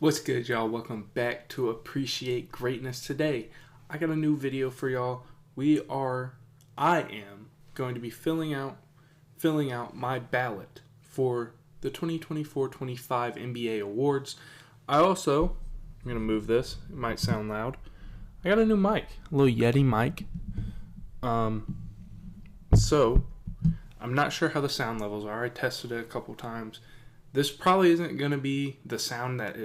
What's good, y'all? Welcome back to Appreciate Greatness. Today, I got a new video for y'all. I am going to be filling out my ballot for the 2024-25 NBA awards. I'm going to move this. It might sound loud. I got a new mic, a little Yeti mic. So I'm not sure how the sound levels are. I tested it a couple times. This probably isn't going to be the sound that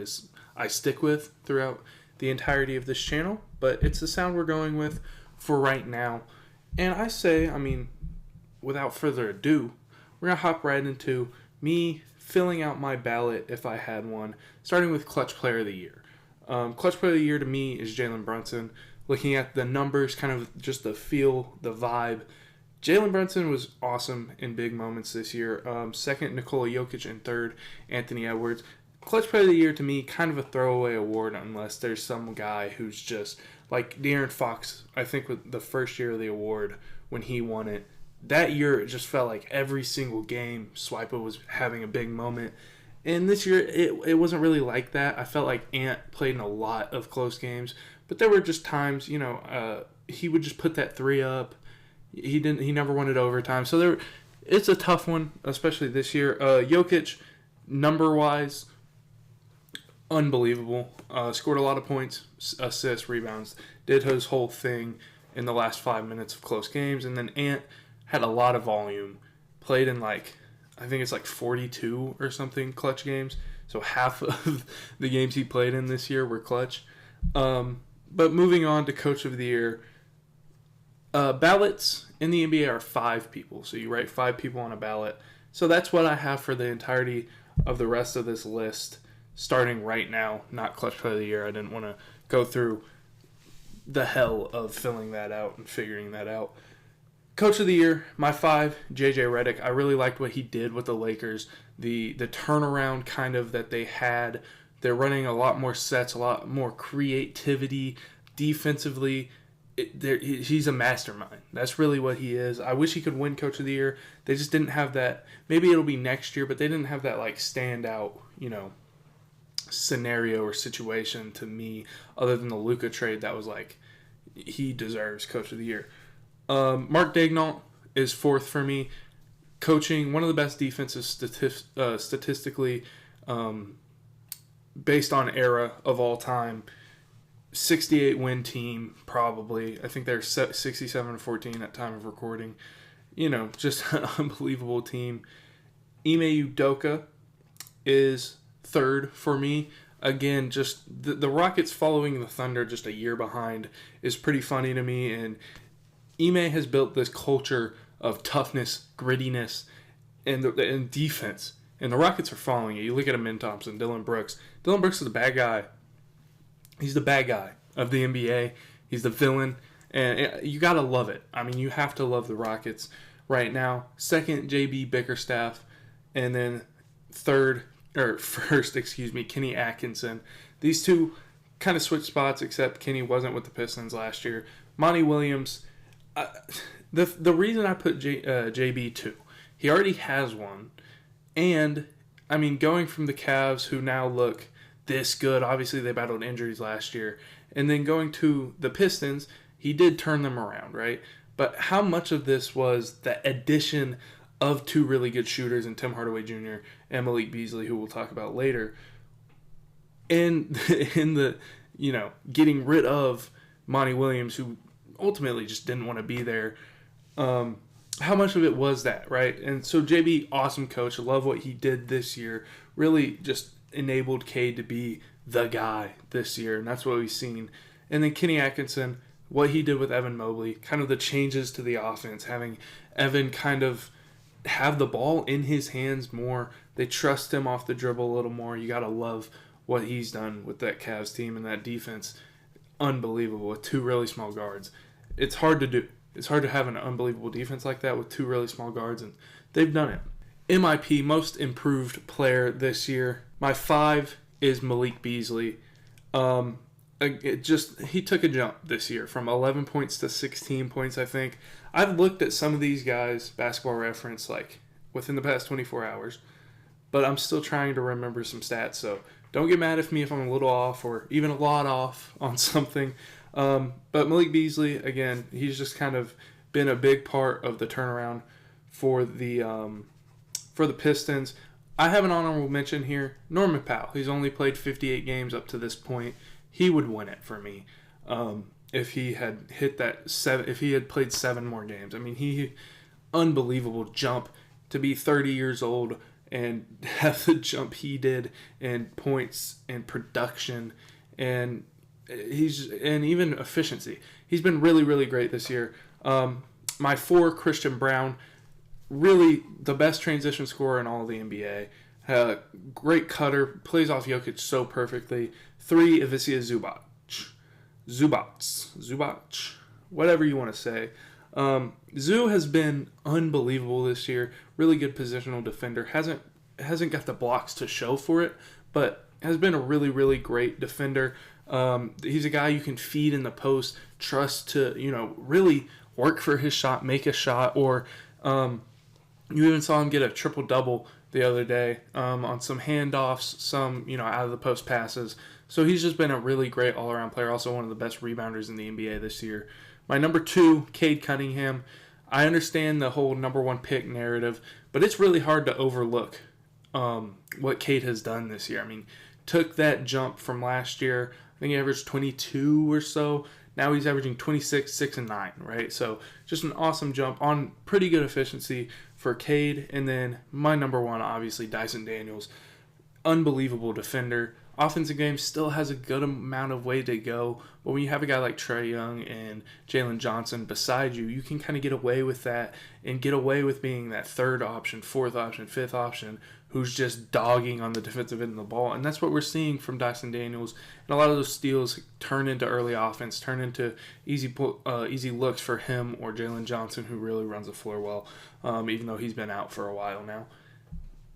I stick with throughout the entirety of this channel, but it's the sound we're going with for right now. And without further ado, we're going to hop right into me filling out my ballot if I had one, starting with Clutch Player of the Year. Clutch Player of the Year to me is Jalen Brunson. Looking at the numbers, kind of just the feel, the vibe, Jalen Brunson was awesome in big moments this year. Second, Nikola Jokic, and third, Anthony Edwards. Clutch Player of the Year to me, kind of a throwaway award unless there's some guy who's just like De'Aaron Fox. I think with the first year of the award when he won it, that year it just felt like every single game Swipa was having a big moment. And this year it wasn't really like that. I felt like Ant played in a lot of close games, but there were just times, he would just put that three up. He never won it overtime. So it's a tough one, especially this year. Jokic, number-wise, unbelievable. Scored a lot of points, assists, rebounds. Did his whole thing in the last 5 minutes of close games. And then Ant had a lot of volume. Played in I think it's 42 or something clutch games. So half of the games he played in this year were clutch. But moving on to Coach of the Year. Ballots in the NBA are 5 people. So you write 5 people on a ballot. So that's what I have for the entirety of the rest of this list, starting right now. Not Clutch Player of the Year. I didn't want to go through the hell of filling that out and figuring that out. Coach of the Year, my 5, JJ Redick. I really liked what he did with the Lakers. The turnaround kind of that they had. They're running a lot more sets, a lot more creativity defensively. He's a mastermind. That's really what he is. I wish he could win Coach of the Year. They just didn't have that. Maybe it'll be next year, but they didn't have that standout, scenario or situation to me, other than the Luka trade. That was he deserves Coach of the Year. Mark Daigneault is 4th for me. Coaching one of the best defenses statistically, based on era of all time. 68 win team, probably. I think they're 67-14 at time of recording. Just an unbelievable team. Ime Udoka is 3rd for me. Again, just the Rockets following the Thunder just a year behind is pretty funny to me. And Ime has built this culture of toughness, grittiness, and defense. And the Rockets are following it. You look at Amin Thompson, Dylan Brooks. Dylan Brooks is the bad guy. He's the bad guy of the NBA. He's the villain. And you got to love it. You have to love the Rockets right now. 2nd, JB Bickerstaff. And then first, Kenny Atkinson. These two kind of switched spots, except Kenny wasn't with the Pistons last year. Monty Williams. The reason I put JB 2, he already has one. And, going from the Cavs, who now look this good. Obviously, they battled injuries last year. And then going to the Pistons, he did turn them around, right? But how much of this was the addition of 2 really good shooters in Tim Hardaway Jr. and Malik Beasley, who we'll talk about later, and in the getting rid of Monty Williams, who ultimately just didn't want to be there. How much of it was that, right? And so JB, awesome coach. I love what he did this year. Really just enabled Cade to be the guy this year, and that's what we've seen. And then Kenny Atkinson, what he did with Evan Mobley, kind of the changes to the offense, having Evan kind of have the ball in his hands more. They trust him off the dribble a little more. You got to love what he's done with that Cavs team and that defense. Unbelievable with 2 really small guards. It's hard to do. It's hard to have an unbelievable defense like that with 2 really small guards, and they've done it. MIP, most improved player this year. My 5 is Malik Beasley. He took a jump this year from 11 points to 16 points, I think. I've looked at some of these guys, Basketball Reference, within the past 24 hours, but I'm still trying to remember some stats, so don't get mad at me if I'm a little off or even a lot off on something. But Malik Beasley, again, he's just kind of been a big part of the turnaround for the Pistons. I have an honorable mention here. Norman Powell. He's only played 58 games up to this point. He would win it for me if he had hit that if he had played 7 more games. I mean, he unbelievable jump to be 30 years old and have the jump he did in points and production and even efficiency. He's been really, really great this year. My 4, Christian Brown. Really the best transition scorer in all of the NBA. Great cutter, plays off Jokic so perfectly. 3, Ivica Zubac, whatever you want to say. Zoo has been unbelievable this year. Really good positional defender. Hasn't got the blocks to show for it, but has been a really, really great defender. He's a guy you can feed in the post, trust to, really work for his shot, make a shot, or you even saw him get a triple-double the other day on some handoffs, some, out of the post passes. So he's just been a really great all-around player, also one of the best rebounders in the NBA this year. My number 2, Cade Cunningham. I understand the whole number 1 pick narrative, but it's really hard to overlook what Cade has done this year. I mean, took that jump from last year. I think he averaged 22 or so. Now he's averaging 26, 6, and 9, right? So just an awesome jump on pretty good efficiency for Cade. And then my number 1, obviously, Dyson Daniels. Unbelievable defender. Offensive game still has a good amount of way to go. But when you have a guy like Trae Young and Jalen Johnson beside you, you can kind of get away with that and get away with being that 3rd option, 4th option, 5th option who's just dogging on the defensive end of the ball. And that's what we're seeing from Dyson Daniels. And a lot of those steals turn into early offense, turn into easy looks for him or Jalen Johnson, who really runs the floor well, even though he's been out for a while now.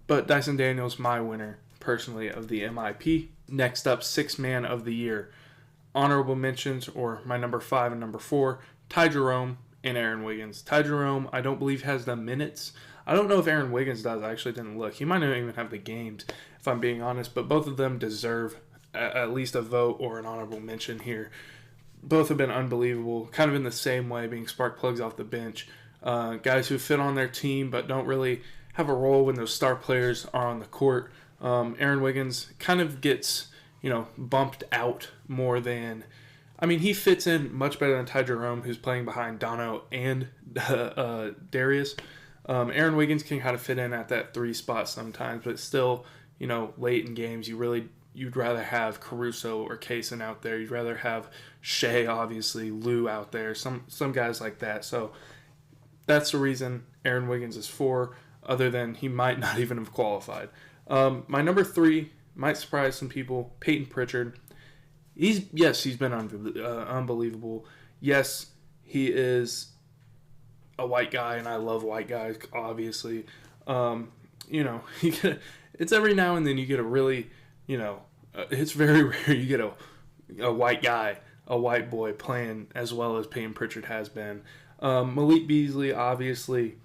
But Dyson Daniels, my winner, personally, of the MIP. Next up, 6th man of the year. Honorable mentions, or my number 5 and number 4, Ty Jerome and Aaron Wiggins. Ty Jerome, I don't believe has the minutes. I don't know if Aaron Wiggins does. I actually didn't look. He might not even have the games, if I'm being honest. But both of them deserve at least a vote or an honorable mention here. Both have been unbelievable, kind of in the same way, being spark plugs off the bench. Guys who fit on their team but don't really have a role when those star players are on the court. Aaron Wiggins kind of gets, bumped out more than... I mean, he fits in much better than Ty Jerome, who's playing behind Dono and Darius. Aaron Wiggins can kind of fit in at that 3 spot sometimes, but still, late in games, you'd rather have Caruso or Kaysen out there. You'd rather have Shea, obviously, Lou out there, some guys like that. So that's the reason Aaron Wiggins is 4, other than he might not even have qualified. My number 3 might surprise some people, Peyton Pritchard. He's been unbelievable. Yes, he is a white guy, and I love white guys, obviously. It's every now and then you get a really, it's very rare you get a white guy, a white boy playing as well as Peyton Pritchard has been. Malik Beasley, obviously,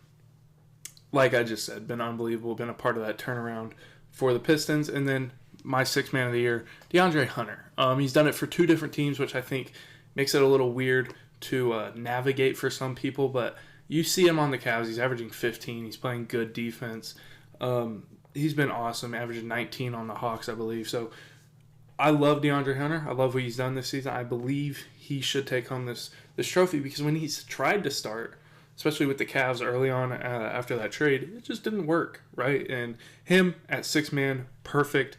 like I just said, been unbelievable, been a part of that turnaround for the Pistons. And then my 6th man of the year, DeAndre Hunter. He's done it for 2 different teams, which I think makes it a little weird to navigate for some people, but you see him on the Cavs. He's averaging 15. He's playing good defense. He's been awesome, averaging 19 on the Hawks, I believe. So I love DeAndre Hunter. I love what he's done this season. I believe he should take home this trophy, because when he's tried to start, especially with the Cavs early on after that trade, it just didn't work, right? And him at 6th man, perfect.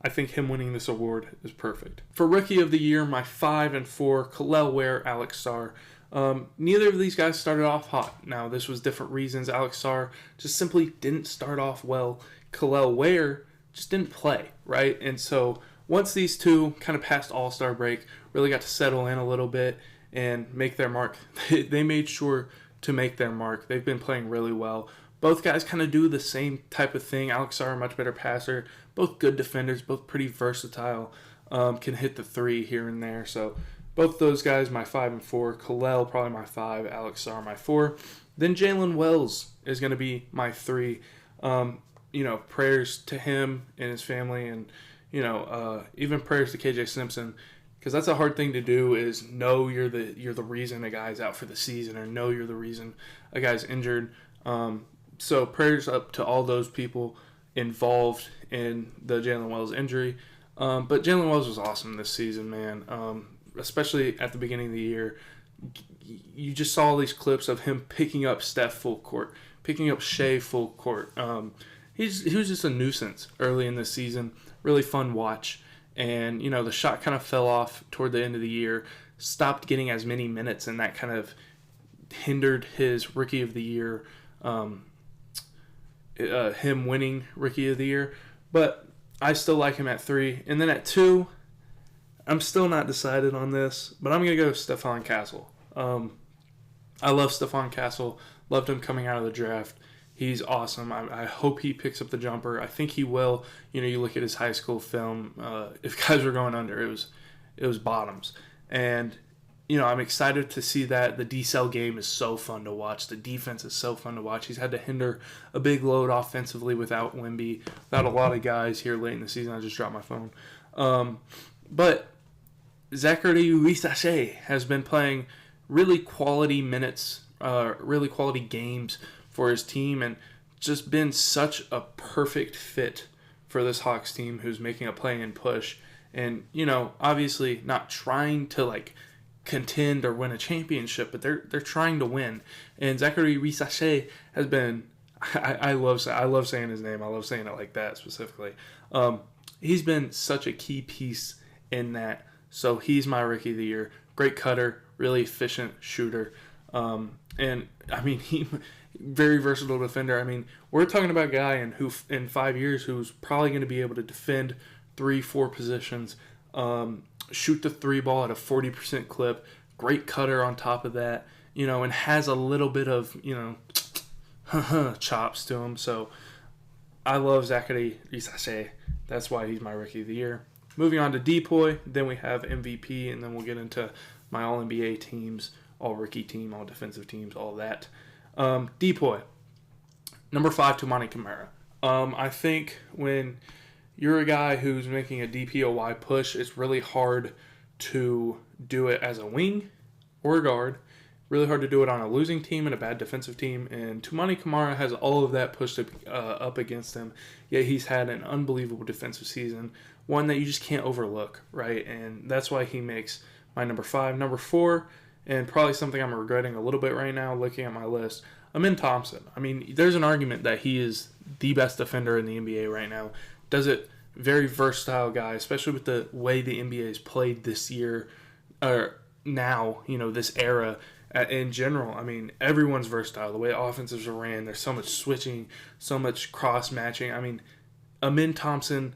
I think him winning this award is perfect. For Rookie of the Year, my 5 and 4, Kel'el Ware, Alex Sarr. Neither of these guys started off hot. Now, this was different reasons. Alex Sarr just simply didn't start off well. Kel'el Ware just didn't play, right? And so once these two kind of passed All-Star break, really got to settle in a little bit and make their mark, they made sure to make their mark. They've been playing really well. Both guys kind of do the same type of thing. Alex Sarr, a much better passer. Both good defenders, both pretty versatile. Can hit the 3 here and there. So both those guys, my 5 and 4. Kel'el, probably my 5. Alex Sarr, my 4. Then Jalen Wells is going to be my 3. Prayers to him and his family, and even prayers to KJ Simpson, because that's a hard thing to do, is know you're the reason a guy's out for the season, or know you're the reason a guy's injured. So prayers up to all those people involved in the Jalen Wells injury. But Jalen Wells was awesome this season, man. Especially at the beginning of the year. You just saw all these clips of him picking up Steph full court, picking up Shea full court. He was just a nuisance early in the season. Really fun watch. And, the shot kind of fell off toward the end of the year. Stopped getting as many minutes, and that kind of hindered his Rookie of the Year, him winning Rookie of the Year. But I still like him at 3. And then at 2, I'm still not decided on this, but I'm going to go Stephon Castle. I love Stephon Castle. Loved him coming out of the draft. He's awesome. I hope he picks up the jumper. I think he will. You look at his high school film. If guys were going under, it was bottoms. And, I'm excited to see that. The D-cell game is so fun to watch. The defense is so fun to watch. He's had to hinder a big load offensively without Wemby, without a lot of guys here late in the season. I just dropped my phone. But Zachary Wissache has been playing really quality minutes, really quality games for his team, and just been such a perfect fit for this Hawks team who's making a play-in push. And, obviously not trying to, contend or win a championship, but they're trying to win. And Zachary Wissache has been, I love saying his name. I love saying it like that specifically. He's been such a key piece in that. So he's my Rookie of the Year. Great cutter, really efficient shooter. And, he very versatile defender. We're talking about a guy who in 5 years who's probably going to be able to defend 3-4 positions, shoot the 3 ball at a 40% clip, great cutter on top of that, and has a little bit of, chops to him. So I love Zachary Wissache. That's why he's my Rookie of the Year. Moving on to Depoy, then we have MVP, and then we'll get into my All-NBA teams, All-Rookie team, All-Defensive teams, all that. Depoy, number 5, Toumani Camara. I think when you're a guy who's making a DPOY push, it's really hard to do it as a wing or a guard. Really hard to do it on a losing team and a bad defensive team. And Toumani Camara has all of that pushed up against him. Yet he's had an unbelievable defensive season, one that you just can't overlook, right? And that's why he makes my number 5. Number 4, and probably something I'm regretting a little bit right now looking at my list, Amin Thompson. There's an argument that he is the best defender in the NBA right now. Does it very versatile guy, especially with the way the NBA is played this year, or now, this era in general. Everyone's versatile. The way offenses are ran, there's so much switching, so much cross-matching. Amin Thompson,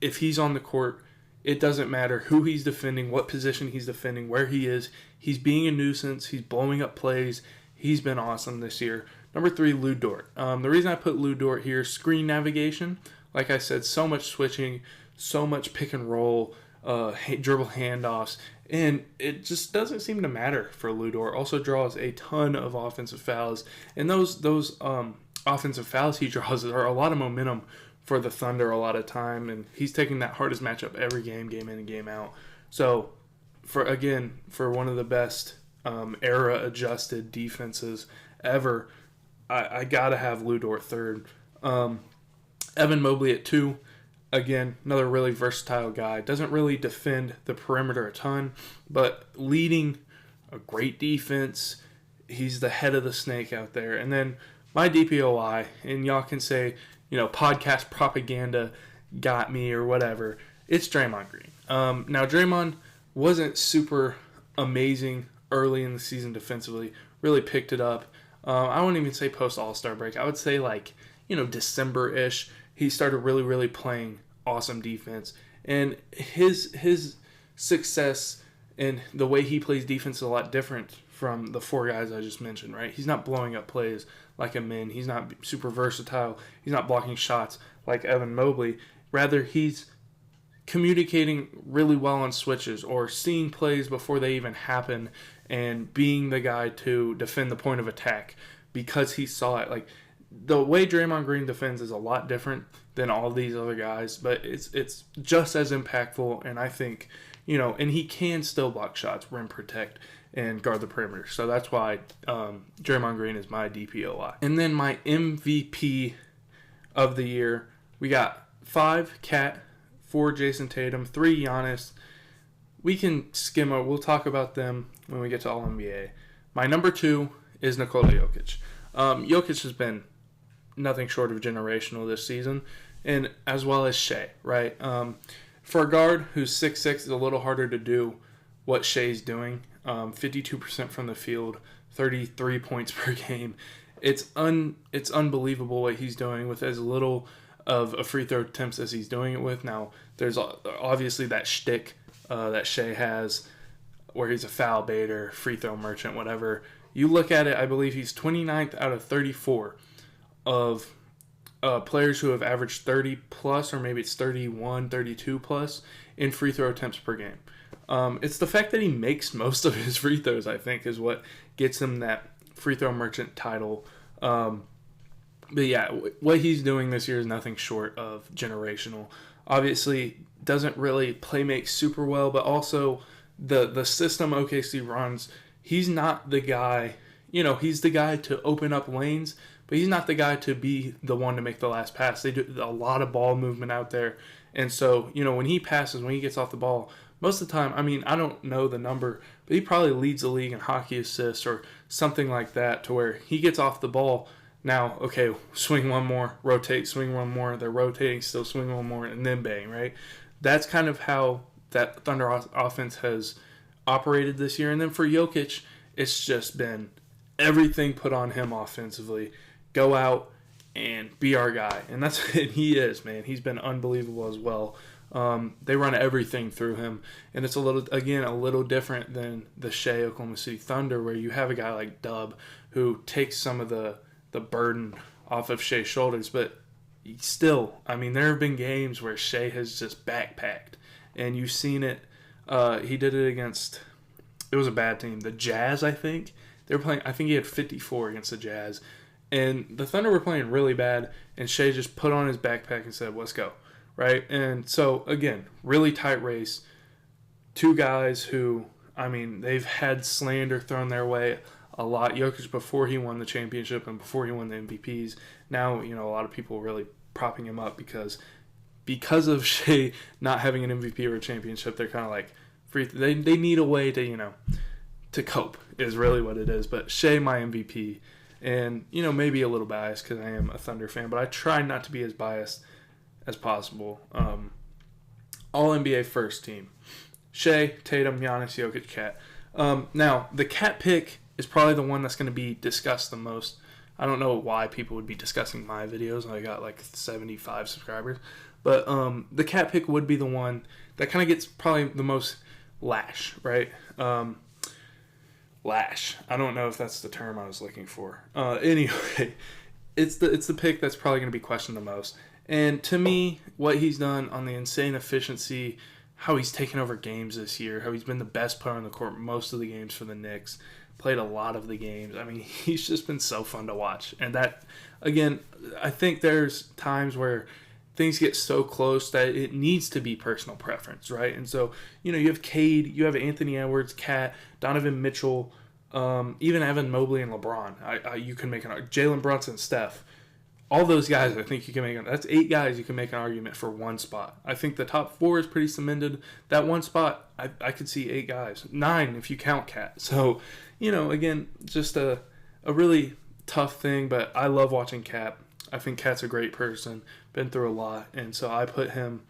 if he's on the court, it doesn't matter who he's defending, what position he's defending, where he is. He's being a nuisance. He's blowing up plays. He's been awesome this year. Number 3, Lou Dort. The reason I put Lou Dort here, screen navigation. Like I said, so much switching, so much pick and roll, dribble handoffs, and it just doesn't seem to matter for Lou Dort. Also draws a ton of offensive fouls, and those offensive fouls he draws are a lot of momentum for the Thunder a lot of time, and he's taking that hardest matchup every game in and game out. So, for one of the best era-adjusted defenses ever, I gotta have Lou Dort 3rd. Evan Mobley at 2. Again, another really versatile guy. Doesn't really defend the perimeter a ton, but leading a great defense. He's the head of the snake out there. And then my DPOI, and y'all can say, podcast propaganda got me or whatever. It's Draymond Green. Now, Draymond wasn't super amazing early in the season defensively. Really picked it up. I wouldn't even say post All-Star break. I would say December-ish. He started really, really playing awesome defense. And his success and the way he plays defense is a lot different from the 4 guys I just mentioned, right? He's not blowing up plays like Amin. He's not super versatile. He's not blocking shots like Evan Mobley. Rather, he's communicating really well on switches or seeing plays before they even happen and being the guy to defend the point of attack because he saw it. the way Draymond Green defends is a lot different than all these other guys, but it's just as impactful, and I think, and he can still block shots, rim protect, and guard the perimeter. So that's why Draymond Green is my DPOY. And then my MVP of the year, we got 5 Cat, 4 Jason Tatum, 3 Giannis. We can skim over. We'll talk about them when we get to All-NBA. My number 2 is Nikola Jokic. Jokic has been nothing short of generational this season, and as well as Shea, right? For a guard who's 6'6", it's a little harder to do what Shea's doing. 52% from the field, 33 points per game. It's unbelievable what he's doing with as little of a free throw attempts as he's doing it with. Now, there's obviously that shtick that Shea has where he's a foul baiter, free throw merchant, whatever. You look at it, I believe he's 29th out of 34 of players who have averaged 30 plus, or maybe it's 31, 32 plus in free throw attempts per game. It's the fact that he makes most of his free throws, I think, is what gets him that free throw merchant title. But yeah, what he's doing this year is nothing short of generational. Obviously, doesn't really play make super well, but also the system OKC runs, he's not the guy, he's the guy to open up lanes, but he's not the guy to be the one to make the last pass. They do a lot of ball movement out there. And so, when he passes, when he gets off the ball, most of the time, I don't know the number, but he probably leads the league in hockey assists or something like that, to where he gets off the ball. Now, okay, swing one more, rotate, swing one more. They're rotating, still swing one more, and then bang, right? That's kind of how that Thunder offense has operated this year. And then for Jokic, it's just been everything put on him offensively. Go out and be our guy. And that's what he is, man. He's been unbelievable as well. They run everything through him. And it's a little different than the Shea Oklahoma City Thunder, where you have a guy like Dub who takes some of the burden off of Shea's shoulders. But still, there have been games where Shea has just backpacked. And you've seen it. He did it against, it was a bad team, the Jazz, I think. They were playing, I think he had 54 against the Jazz. And the Thunder were playing really bad, and Shea just put on his backpack and said, let's go, right? And so, again, really tight race. 2 guys who, they've had slander thrown their way a lot. Jokic before he won the championship and before he won the MVPs. Now, a lot of people really propping him up because of Shea not having an MVP or a championship. They're kind of like, they need a way to cope is really what it is. But Shea, my MVP. And, maybe a little biased because I am a Thunder fan, but I try not to be as biased as possible. All NBA first team. Shea, Tatum, Giannis, Jokic, Cat. Now, the Cat pick is probably the one that's going to be discussed the most. I don't know why people would be discussing my videos. I got like 75 subscribers. But the Cat pick would be the one that kind of gets probably the most lash, right? Lash. I don't know if that's the term I was looking for. Anyway, it's the pick that's probably going to be questioned the most. And to me, what he's done on the insane efficiency, how he's taken over games this year, how he's been the best player on the court most of the games for the Knicks, played a lot of the games. He's just been so fun to watch. And that, again, I think there's times where things get so close that it needs to be personal preference, right? And so, you have Cade, you have Anthony Edwards, Cat, Donovan Mitchell, even Evan Mobley and LeBron. You can make Jalen Brunson, Steph. All those guys, I think you can make that's 8 guys you can make an argument for one spot. I think the top 4 is pretty cemented. That one spot, I could see 8 guys. 9 if you count Cat. So, again, just a really tough thing, but I love watching Cat. I think Cat's a great person, been through a lot, and so I put him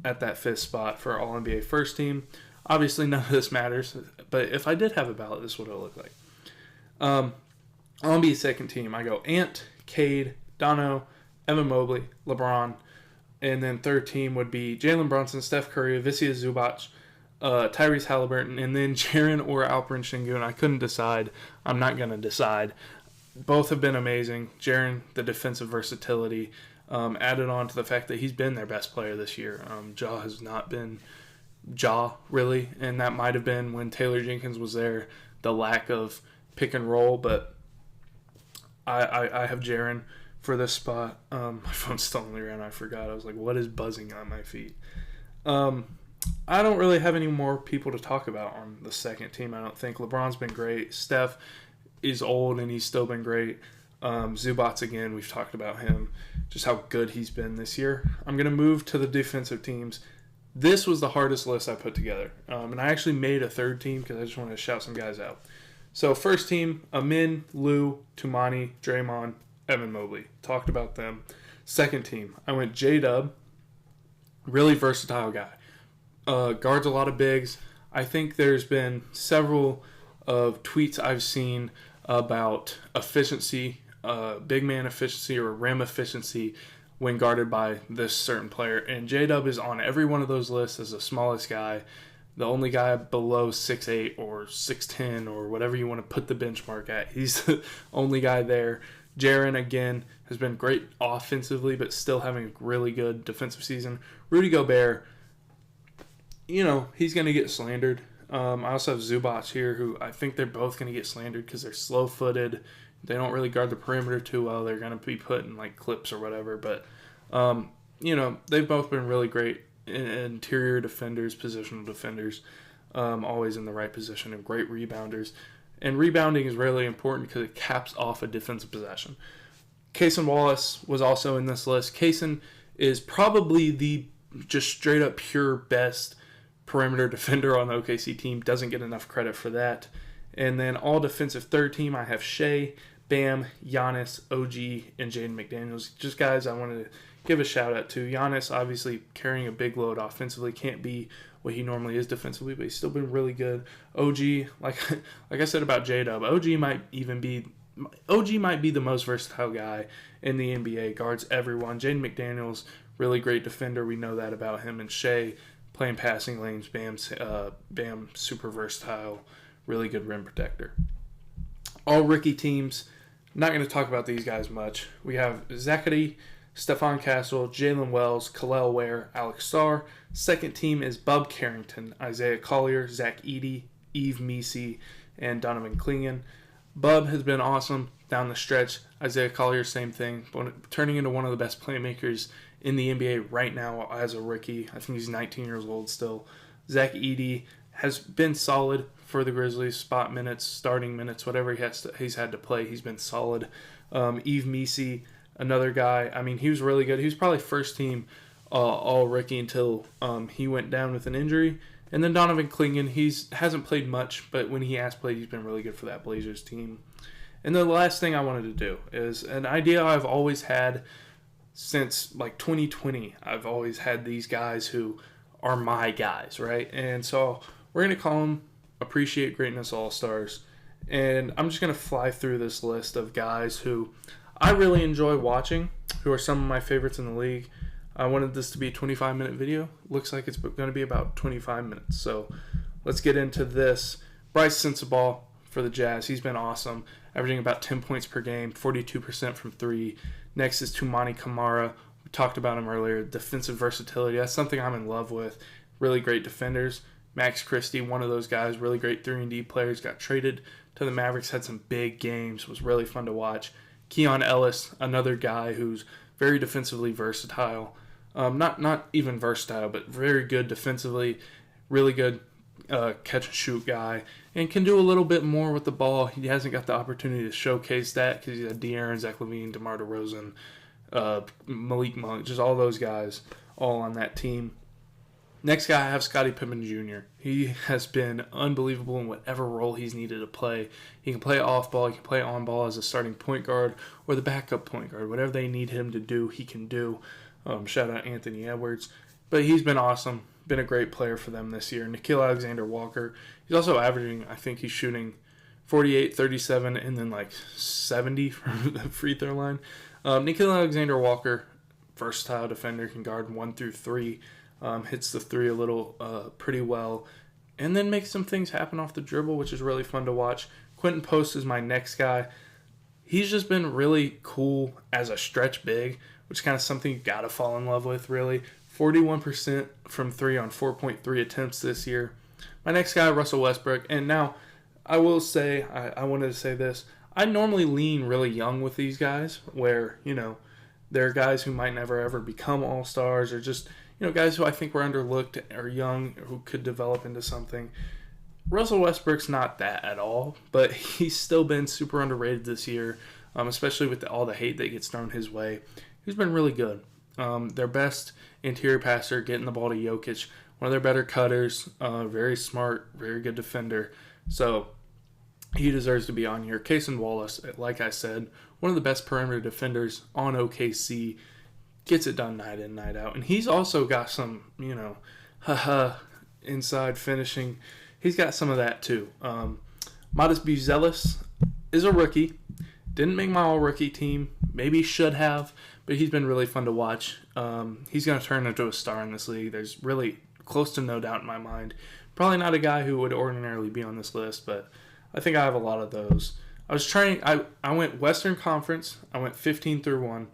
at that 5th spot for All-NBA first team. Obviously, none of this matters, but if I did have a ballot, this is what it would look like. All-NBA second team, I go Ant, Cade, Dono, Evan Mobley, LeBron, and then third team would be Jalen Brunson, Steph Curry, Visca Zubac, Tyrese Halliburton, and then Jaren or Alperen Sengun. I couldn't decide. I'm not going to decide. Both have been amazing. Jaren, the defensive versatility, added on to the fact that he's been their best player this year. Ja has not been Ja, really, and that might have been when Taylor Jenkins was there, the lack of pick and roll, but I have Jaren for this spot. My phone's still on the ground. I forgot. I was like, what is buzzing on my feet? I don't really have any more people to talk about on the second team. I don't think. LeBron's been great. Steph is old and he's still been great. Zubats, again, we've talked about him, just how good he's been this year. I'm going to move to the defensive teams. This was the hardest list I put together. And I actually made a third team because I just wanted to shout some guys out. So first team, Amin, Lou, Tumani, Draymond, Evan Mobley. Talked about them. Second team, I went J-Dub. Really versatile guy. Guards a lot of bigs. I think there's been several of tweets I've seen about efficiency, big man efficiency or rim efficiency when guarded by this certain player. And J-Dub is on every one of those lists as the smallest guy, the only guy below 6'8 or 6'10 or whatever you want to put the benchmark at. He's the only guy there. Jaren, again, has been great offensively, but still having a really good defensive season. Rudy Gobert, he's going to get slandered. I also have Zubats here, who I think they're both going to get slandered because they're slow-footed. They don't really guard the perimeter too well. They're going to be put in, clips or whatever. But, they've both been really great interior defenders, positional defenders, always in the right position, and great rebounders. And rebounding is really important because it caps off a defensive possession. Cason Wallace was also in this list. Cason is probably the just straight-up pure best perimeter defender on the OKC team. Doesn't get enough credit for that. And then all defensive third team, I have Shea, Bam, Giannis, OG, and Jaden McDaniels. Just guys I wanted to give a shout out to. Giannis obviously carrying a big load offensively, can't be what he normally is defensively, but he's still been really good. OG, like I said about J-Dub, OG might be the most versatile guy in the NBA. Guards everyone. Jaden McDaniels, really great defender. We know that about him. And Shea, playing passing lanes. Bam, super versatile, really good rim protector. All rookie teams. Not going to talk about these guys much. We have Zachary, Stephon Castle, Jalen Wells, Khalil Ware, Alex Starr. Second team is Bub Carrington, Isaiah Collier, Zach Edey, Yves Missi, and Donovan Clingan. Bub has been awesome down the stretch. Isaiah Collier, same thing. Turning into one of the best playmakers in the NBA right now as a rookie. I think he's 19 years old still. Zach Edey has been solid for the Grizzlies. Spot minutes, starting minutes, whatever he's had to play, he's been solid. Yves Missi, another guy. I mean, he was really good. He was probably first team all rookie until he went down with an injury. And then Donovan Clingan, hasn't played much, but when he has played, he's been really good for that Blazers team. And the last thing I wanted to do is an idea I've always had since 2020. I've always had these guys who are my guys, right? And so we're going to call them Appreciate Greatness All-Stars. And I'm just going to fly through this list of guys who I really enjoy watching, who are some of my favorites in the league. I wanted this to be a 25-minute video. Looks like it's going to be about 25 minutes. So let's get into this. Bryce Sensabaugh for the Jazz. He's been awesome, averaging about 10 points per game, 42% from three. Next is Tumani Kamara. We talked about him earlier. Defensive versatility. That's something I'm in love with. Really great defenders. Max Christie, one of those guys, really great 3-and-D players. Got traded to the Mavericks, had some big games. Was really fun to watch. Keon Ellis, another guy who's very defensively versatile. Not even versatile, but very good defensively. Really good catch and shoot guy. And can do a little bit more with the ball. He hasn't got the opportunity to showcase that because he's had De'Aaron, Zach LaVine, DeMar DeRozan, Malik Monk, just all those guys all on that team. Next guy, I have Scottie Pippen Jr. He has been unbelievable in whatever role he's needed to play. He can play off ball, he can play on ball as a starting point guard or the backup point guard. Whatever they need him to do, he can do. Shout out Anthony Edwards. But he's been awesome. Been a great player for them this year. Nickeil Alexander-Walker. He's also averaging, I think he's shooting 48, 37, and then 70 from the free throw line. Nickeil Alexander-Walker, versatile defender, can guard 1 through 3. Hits the three a little pretty well. And then makes some things happen off the dribble, which is really fun to watch. Quentin Post is my next guy. He's just been really cool as a stretch big, which is kind of something you got to fall in love with, really. 41% from three on 4.3 attempts this year. My next guy, Russell Westbrook. And now, I will say, I wanted to say this. I normally lean really young with these guys, where, they're guys who might never ever become all-stars, or just, guys who I think were underlooked or young who could develop into something. Russell Westbrook's not that at all, but he's still been super underrated this year, especially with all the hate that gets thrown his way. He's been really good. Their best interior passer, getting the ball to Jokic, one of their better cutters, very smart, very good defender. So he deserves to be on here. Cason Wallace, like I said, one of the best perimeter defenders on OKC, gets it done night in, night out. And he's also got some, inside finishing. He's got some of that too. Modest Buzelis is a rookie. Didn't make my all-rookie team. Maybe should have, but he's been really fun to watch. He's going to turn into a star in this league. There's really close to no doubt in my mind. Probably not a guy who would ordinarily be on this list, but I think I have a lot of those. I went Western Conference. I went 15 through 1.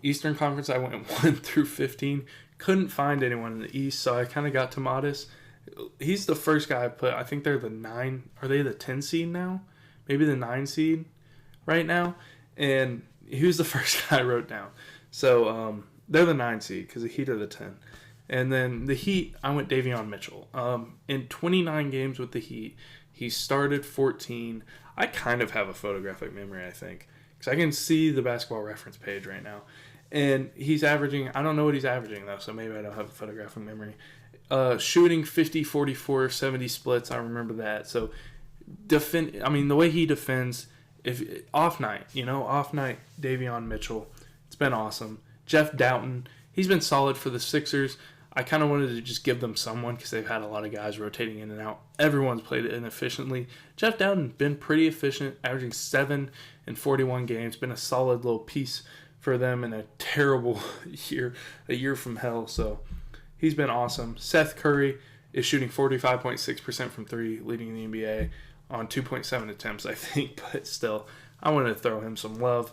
Eastern Conference, I went 1 through 15. Couldn't find anyone in the East, so I kind of got to Modest. He's the first guy I put. I think they're the 9. Are they the 10 seed now? Maybe the 9 seed right now. And he was the first guy I wrote down. So they're the 9 seed because the Heat are the 10. And then the Heat, I went Davion Mitchell. In 29 games with the Heat, he started 14. I kind of have a photographic memory, I think, because I can see the basketball reference page right now. And he's averaging, I don't know what he's averaging, though, so maybe I don't have a photographic memory. Shooting 50, 44, 70 splits, I remember that. So, the way he defends, off night, Davion Mitchell, it's been awesome. Jeff Doughton, he's been solid for the Sixers. I kind of wanted to just give them someone because they've had a lot of guys rotating in and out. Everyone's played it inefficiently. Jeff Doughton been pretty efficient, averaging 7 in 41 games. Been a solid little piece for them in a terrible a year from hell. So he's been awesome. Seth Curry is shooting 45.6% from 3, leading the NBA on 2.7 attempts, I think. But still, I wanted to throw him some love.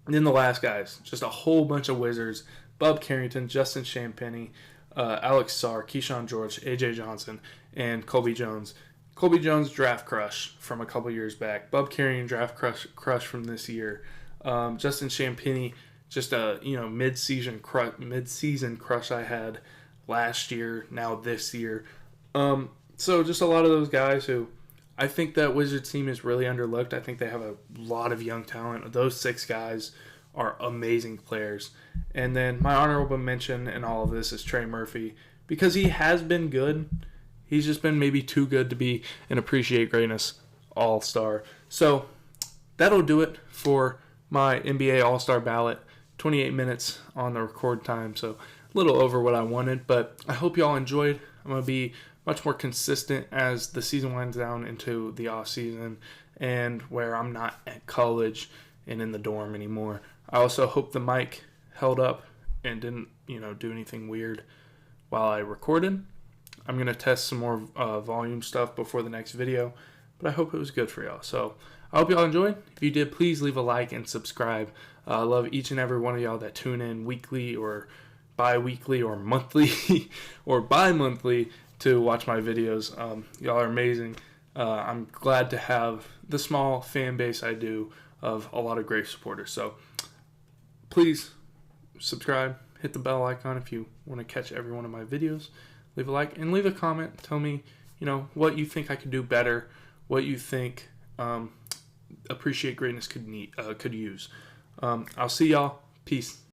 And then the last guys, just a whole bunch of Wizards. Bub Carrington, Justin Champagnie, Alex Sarr, Keyshawn George, AJ Johnson, and Colby Jones. Colby Jones draft crush from a couple years back. Bub Carrington draft crush from this year. Justin Champagnie, just a mid-season crush I had last year, now this year. So just a lot of those guys who I think that Wizards team is really underlooked. I think they have a lot of young talent. Those 6 guys are amazing players. And then my honorable mention in all of this is Trey Murphy, because he has been good. He's just been maybe too good to be an Appreciate Greatness All-Star. So that'll do it for my NBA All-Star ballot. 28 minutes on the record time, so a little over what I wanted, but I hope y'all enjoyed. I'm going to be much more consistent as the season winds down into the off season and where I'm not at college and in the dorm anymore. I also hope the mic held up and didn't, do anything weird while I recorded. I'm going to test some more volume stuff before the next video, but I hope it was good for y'all. So I hope y'all enjoyed. If you did, please leave a like and subscribe. I love each and every one of y'all that tune in weekly or bi-weekly or monthly or bi-monthly to watch my videos. Y'all are amazing. I'm glad to have the small fan base I do of a lot of great supporters. So please subscribe, hit the bell icon if you want to catch every one of my videos. Leave a like and leave a comment. Tell me, what you think I could do better, what you think Appreciate Greatness could use. I'll see y'all. Peace.